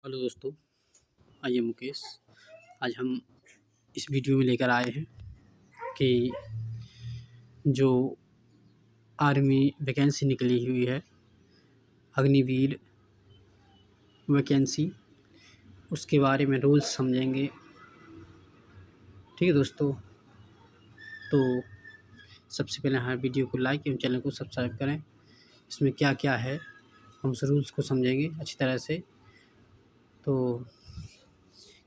Hello दोस्तों, आइए मुकेश। आज हम इस वीडियो में लेकर आए हैं कि जो आर्मी वैकेंसी निकली हुई है, अग्निवीर वैकेंसी, उसके बारे में रूल्स समझेंगे। ठीक है दोस्तों, तो सबसे पहले हमारे वीडियो को लाइक एवं चैनल को सब्सक्राइब करें। इसमें क्या क्या है हम उस रूल्स को समझेंगे अच्छी तरह से। तो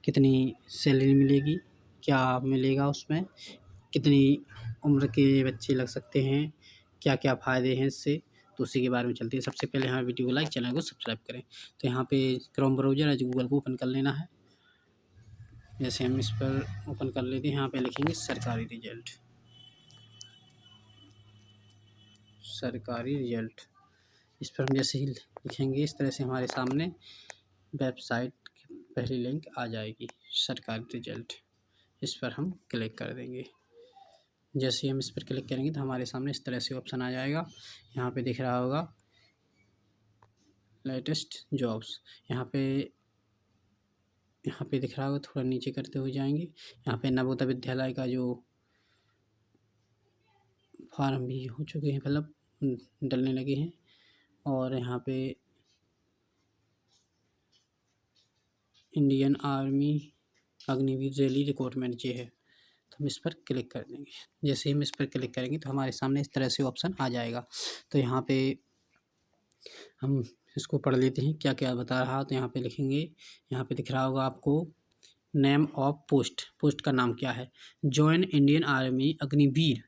कितनी सैलरी मिलेगी, क्या मिलेगा उसमें, कितनी उम्र के बच्चे लग सकते हैं, क्या क्या फ़ायदे हैं इससे, तो उसी के बारे में चलते हैं। सबसे पहले हमारे वीडियो को लाइक, चैनल को सब्सक्राइब करें। तो यहाँ पे क्रोम ब्राउज़र है जो गूगल को ओपन कर लेना है। जैसे हम इस पर ओपन कर लेते हैं, यहाँ पे लिखेंगे सरकारी रिजल्ट। सरकारी रिजल्ट, इस पर हम जैसे ही लिखेंगे इस तरह से हमारे सामने वेबसाइट की पहली लिंक आ जाएगी, सरकारी रिजल्ट। इस पर हम क्लिक कर देंगे। जैसे ही हम इस पर क्लिक करेंगे तो हमारे सामने इस तरह से ऑप्शन आ जाएगा। यहाँ पे दिख रहा होगा लेटेस्ट जॉब्स। यहाँ पे दिख रहा होगा, थोड़ा नीचे करते हुए जाएंगे। यहाँ पे नवोदय विद्यालय का जो फॉर्म भी हो चुके हैं, मतलब डलने लगे हैं। और यहाँ पे Indian army Agniveer rally recruitment ये है, तो हम इस पर क्लिक कर देंगे। जैसे ही हम इस पर क्लिक करेंगे तो हमारे सामने इस तरह से ऑप्शन आ जाएगा। तो यहाँ पे हम इसको पढ़ लेते हैं क्या क्या बता रहा। तो यहाँ पे लिखेंगे, यहाँ पे दिख रहा होगा आपको नेम ऑफ पोस्ट, पोस्ट का नाम क्या है। Join Indian army Agniveer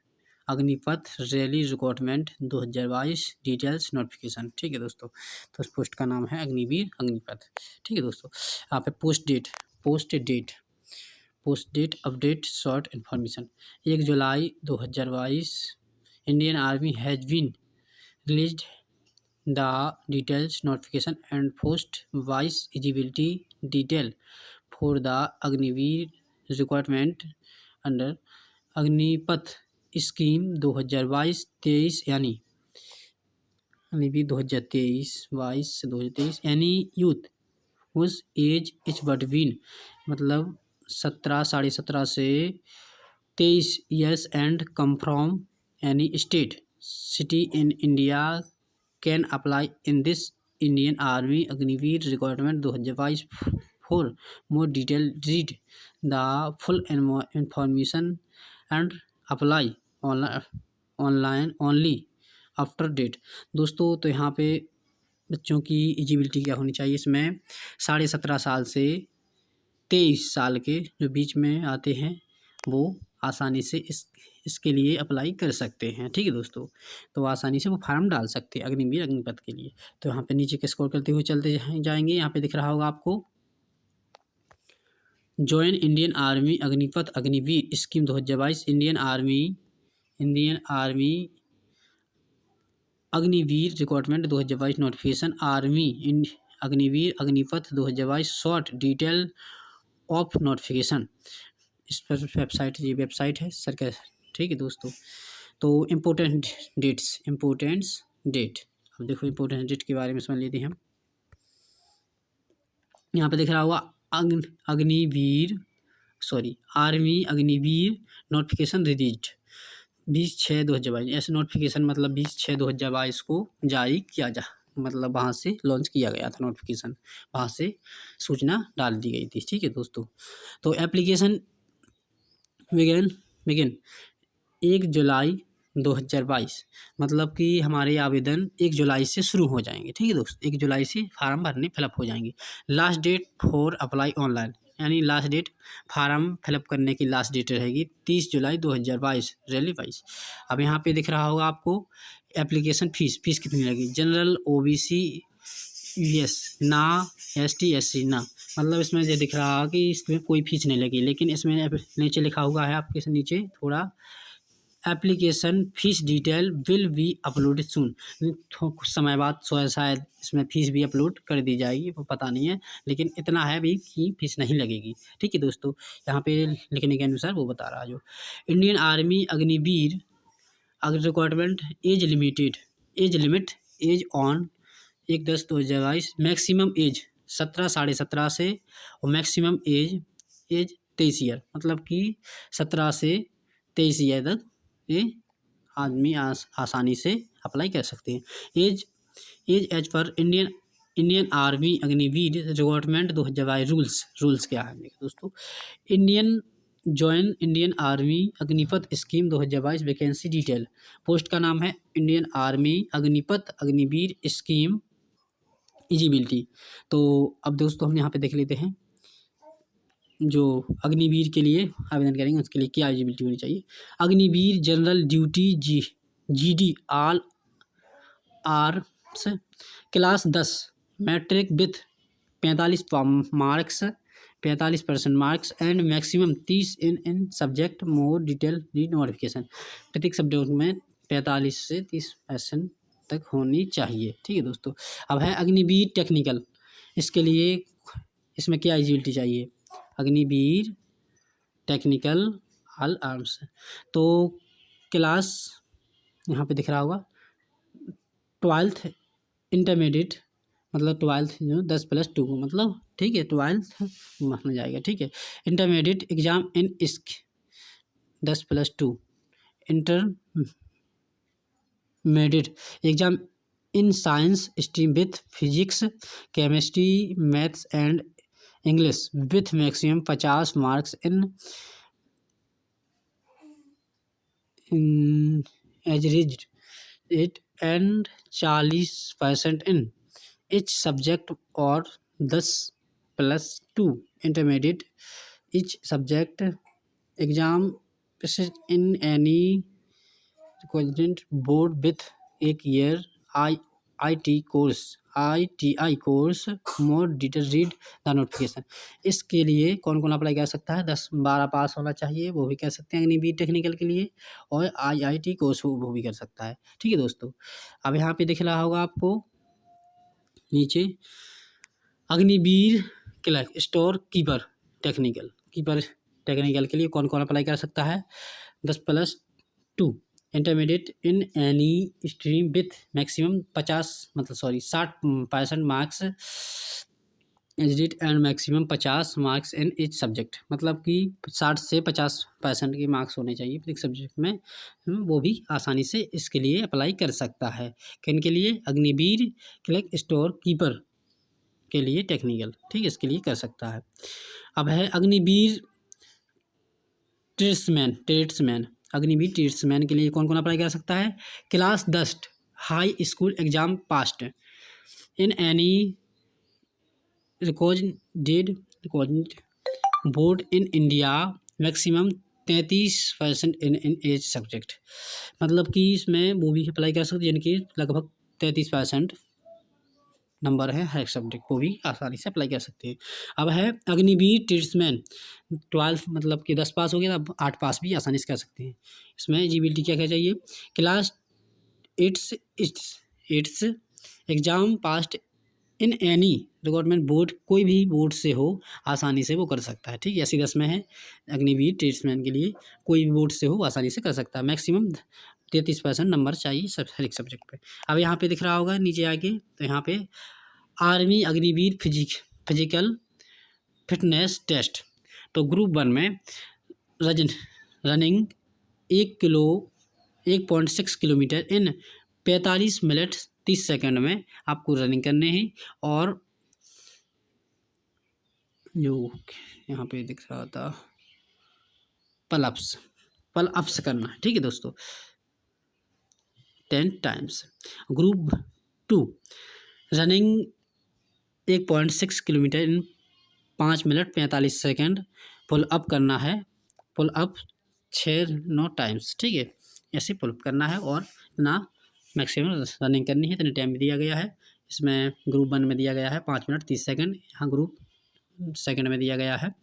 Agnipath rally recruitment 2022 details notification. ठीक है दोस्तों, तो उस पोस्ट का नाम है अग्निवीर अग्निपथ। ठीक है दोस्तों, यहाँ पे post date update short information 1 July 2022 Indian army has been released the details notification and post wise eligibility detail for the Agniveer requirement under Agnipath scheme 2022-23 यानी अग्निवीर 2023-22 से 2023 any youth whose age is between, मतलब 17 से 23 years and come from any state city in India can apply in this Indian army Agniveer requirement 2022 for more detail read the full information and apply online only after date. दोस्तों, तो यहाँ पे बच्चों की eligibility क्या होनी चाहिए, इसमें 17.5 साल से 23 साल के जो बीच में आते हैं वो आसानी से इसके लिए अप्लाई कर सकते हैं। ठीक है दोस्तों, तो आसानी से वो फार्म डाल सकते हैं अग्निवीर अग्निपथ के लिए। तो यहाँ पे नीचे के स्क्रॉल करते हुए चलते जाएंगे। यहाँ पे दिख रहा होगा आपको join Indian army Agnipath Agniveer scheme 2022 Indian army Agniveer recruitment 2022 notification army Agniveer Agnipath 2022 short detail of notification. इस पर ये वेबसाइट है सरकार। ठीक है दोस्तों, तो इम्पोर्टेंट डेट, अब देखो इम्पोर्टेंट डेट के बारे में समझ लेते हैं हम। यहाँ पे दिख रहा होगा आर्मी अग्निवीर नोटिफिकेशन रिलीज्ड 20/6/2022। ऐसे नोटिफिकेशन मतलब 20/6/2022 को जारी किया मतलब वहाँ से लॉन्च किया गया था नोटिफिकेशन, वहाँ से सूचना डाल दी गई थी। ठीक है दोस्तों, तो एप्लीकेशन बिगिन 1 जुलाई 2022, मतलब कि हमारे आवेदन 1 जुलाई से शुरू हो जाएंगे। ठीक है दोस्तों, 1 जुलाई से फार्म भरने फिलअप हो जाएंगे। Last date for apply online, यानी लास्ट डेट फार्म फिलअप करने की लास्ट डेट रहेगी 30 जुलाई 2022 रैली वाइज। अब यहाँ पे दिख रहा होगा आपको एप्लीकेशन फीस कितनी लगेगी। जनरल OBC यस ना, ST SC ना, मतलब इसमें ये दिख रहा कि इसमें कोई फीस नहीं लगी, लेकिन इसमें नीचे लिखा हुआ है आपके नीचे थोड़ा application fees detail will be uploaded soon. कुछ समय बाद शायद इसमें फ़ीस भी अपलोड कर दी जाएगी, वो पता नहीं है, लेकिन इतना है भी कि फ़ीस नहीं लगेगी। ठीक है दोस्तों, यहाँ पे लिखने के अनुसार वो बता रहा है जो Indian army Agniveer requirement age limit on 1/10/2022 maximum age 17 साढ़े 17 से, और मैक्सिमम एज 23 ईयर, मतलब कि 17 से 23 ईयर तक ये आदमी आसानी से अप्लाई कर सकते हैं। एज एज पर Indian army Agniveer recruitment 2022 rules क्या है दोस्तों। Indian army Agnipath scheme 2022 vacancy detail. Post का नाम है Indian army Agnipath Agniveer scheme eligibility. तो अब दोस्तों हम यहाँ पे देख लेते हैं जो अग्निवीर के लिए आवेदन करेंगे उसके लिए क्या एलिजिबिलिटी होनी चाहिए। Agniveer general duty GD all arms class 10 matric with 45 marks 45% marks and maximum 30 in subject more detail read notification. प्रत्येक सब्जेक्ट में 45 से 30% तक होनी चाहिए। ठीक है दोस्तों। अब है अग्निवीर टेक्निकल, इसके लिए इसमें क्या एलिजिबिलिटी चाहिए। अग्निवीर टेक्निकल ऑल आर्म्स, तो क्लास यहाँ पे दिख रहा होगा 12th इंटरमीडिएट, मतलब 12th जो 10+2 मतलब ठीक है 12th माना जाएगा। ठीक है। इंटरमीडिएट एग्जाम इन इस्क 10+2 intermediate exam in science stream with physics chemistry maths and English with maximum 50 marks in aggregate it and 40% in each subject or 10+2 intermediate each subject exam in any requisite board with 1 year ITI course more detail read the notification. इसके लिए कौन कौन apply कर सकता है। 10-12 पास होना चाहिए, वो भी कर सकते हैं अग्निवीर टेक्निकल के लिए, और IIT कोर्स वो भी कर सकता है। ठीक है दोस्तों। अब यहाँ पे दिख रहा होगा आपको नीचे Agniveer clerk store keeper technical के लिए कौन कौन अप्लाई कर सकता है। 10+2 intermediate in any stream with maximum 60% marks एजडिट and maximum 50 marks in each subject, मतलब कि 60 से 50% के मार्क्स होने चाहिए प्रत्येक सब्जेक्ट में, वो भी आसानी से इसके लिए अप्लाई कर सकता है। किन के लिए। अग्निवीर क्लर्क स्टोर कीपर के लिए टेक्निकल, ठीक है, इसके लिए कर सकता है। अब है अग्निवीर ट्रेड्समैन अग्निवीर ट्रेड्समैन के लिए कौन कौन अप्लाई कर सकता है। Class 10 high school exam passed in any recognised board in India maximum 33% in each subject, मतलब कि इसमें वो भी अप्लाई कर सकते हैं जिनकी लगभग 33% नंबर है हर एक सब्जेक्ट, को भी आसानी से अप्लाई कर सकते हैं। अब है अग्निवीर ट्रेड्समैन 12 मतलब कि 10 पास हो गया, अब 8 पास भी आसानी से कर सकते हैं। इसमें एलिजिबिलिटी क्या क्या चाहिए। Class 8 exam past in any recruitment board, कोई भी बोर्ड से हो आसानी से वो कर सकता है। ठीक है। 80-10 में है अग्निवीर ट्रेड्समैन के लिए, कोई भी बोर्ड से हो आसानी से कर सकता है। मैक्सिमम 33% नंबर चाहिए हर एक सब्जेक्ट पे। अब यहाँ पे दिख रहा होगा नीचे आके, तो यहाँ पे army Agniveer physical fitness test, तो ग्रुप 1 में running 1.6 kilometre in 45 minute 30 second में आपको रनिंग करने हैं, और जो यहाँ पे दिख रहा था पल अप्स करना है। ठीक है दोस्तों 10 times. Group 2 running 1.6 kilometre in 5 minute 45 second pull up करना है, पुल अप 6-9 टाइम्स। ठीक है, ऐसे पुल अप करना है और इतना मैक्सिमम रनिंग करनी है, इतने टाइम में दिया गया है। इसमें ग्रुप 1 में दिया गया है 5 मिनट 30 सेकंड, यहाँ ग्रुप सेकंड में दिया गया है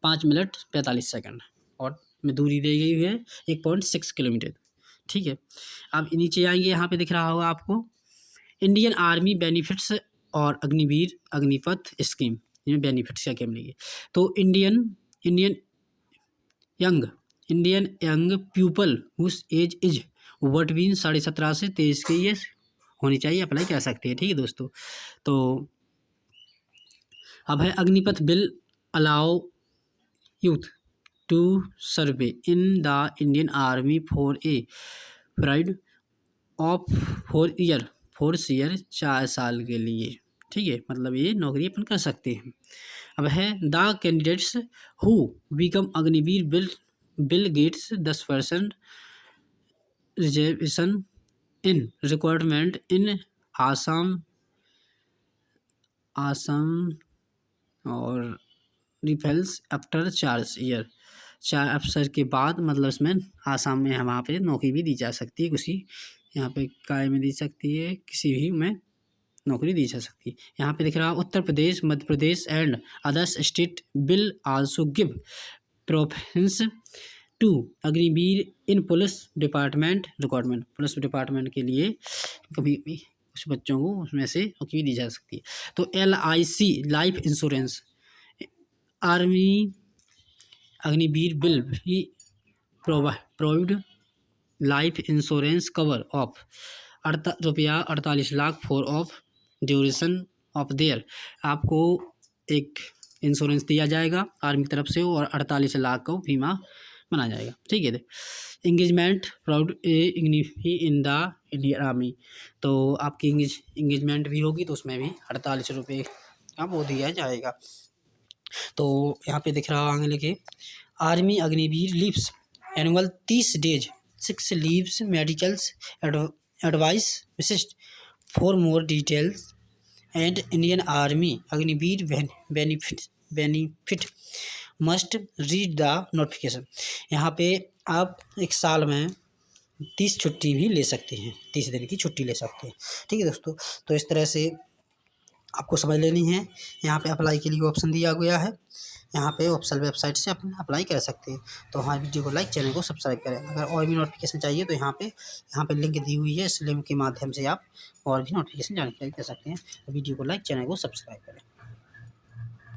5 मिनट 45 सेकंड, और में दूरी दी गई है 1.6 किलोमीटर। ठीक है। अब नीचे आएंगे, यहाँ पे दिख रहा होगा आपको इंडियन आर्मी बेनिफिट्स और अग्निवीर अग्निपथ स्कीम, इनमें बेनिफिट्स क्या क्या मिलेंगे। तो Indian young people whose age is between 17.5 से 23 के ये होनी चाहिए, अप्लाई कर सकते हैं। ठीक है दोस्तों। तो अब है Agnipath bill allow youth to serve in the Indian army for a period of 4 year 4 साल के लिए। ठीक है, मतलब ये नौकरी अपन कर सकते हैं। अब है the candidates who become Agniveer Bill Gates 10% reservation in requirement in Assam और रिफेल्स आफ्टर 4 ईयर। 4 अफसर के बाद मतलब इसमें आसाम में वहाँ पे नौकरी भी दी जा सकती है, किसी यहाँ पे काय में दी सकती है, किसी भी में नौकरी दी जा सकती है। यहाँ पे दिख रहा है Uttar Pradesh, Madhya Pradesh and others state will also give preference to Agniveer in police department requirement. Police department के लिए कभी भी कुछ बच्चों को उसमें से नौकरी दी जा सकती है। तो LIC life insurance army Agniveer will भी provide life insurance cover of ₹48 lakh for of duration of there. आपको एक इंश्योरेंस दिया जाएगा आर्मी की तरफ से और 48 लाख का बीमा बना जाएगा। ठीक है, engagement proud in the Indian army. तो आपकी इंगेजमेंट भी होगी तो उसमें भी 48 रुपये का वो दिया जाएगा। तो यहाँ पे दिख रहा आगे लिखे army Agniveer leaves annual 30 days 6 leaves medicals advice विशिष्ट। For more details and Indian army Agniveer benefit must read the notification. यहाँ पे आप एक साल में 30 छुट्टी भी ले सकते हैं, 30 दिन की छुट्टी ले सकते हैं। ठीक है दोस्तों, तो इस तरह से आपको समझ लेनी है। यहाँ पे अप्लाई के लिए ऑप्शन दिया गया है, यहाँ पे ऑफिशियल वेबसाइट से अपन अप्लाई कर सकते हैं। तो हमारे वीडियो को लाइक, चैनल को सब्सक्राइब करें। अगर और भी नोटिफिकेशन चाहिए तो यहाँ पे लिंक दी हुई है, इस लिंक के माध्यम से आप और भी नोटिफिकेशन जानकारी कर सकते हैं। तो वीडियो को लाइक, चैनल को सब्सक्राइब करें।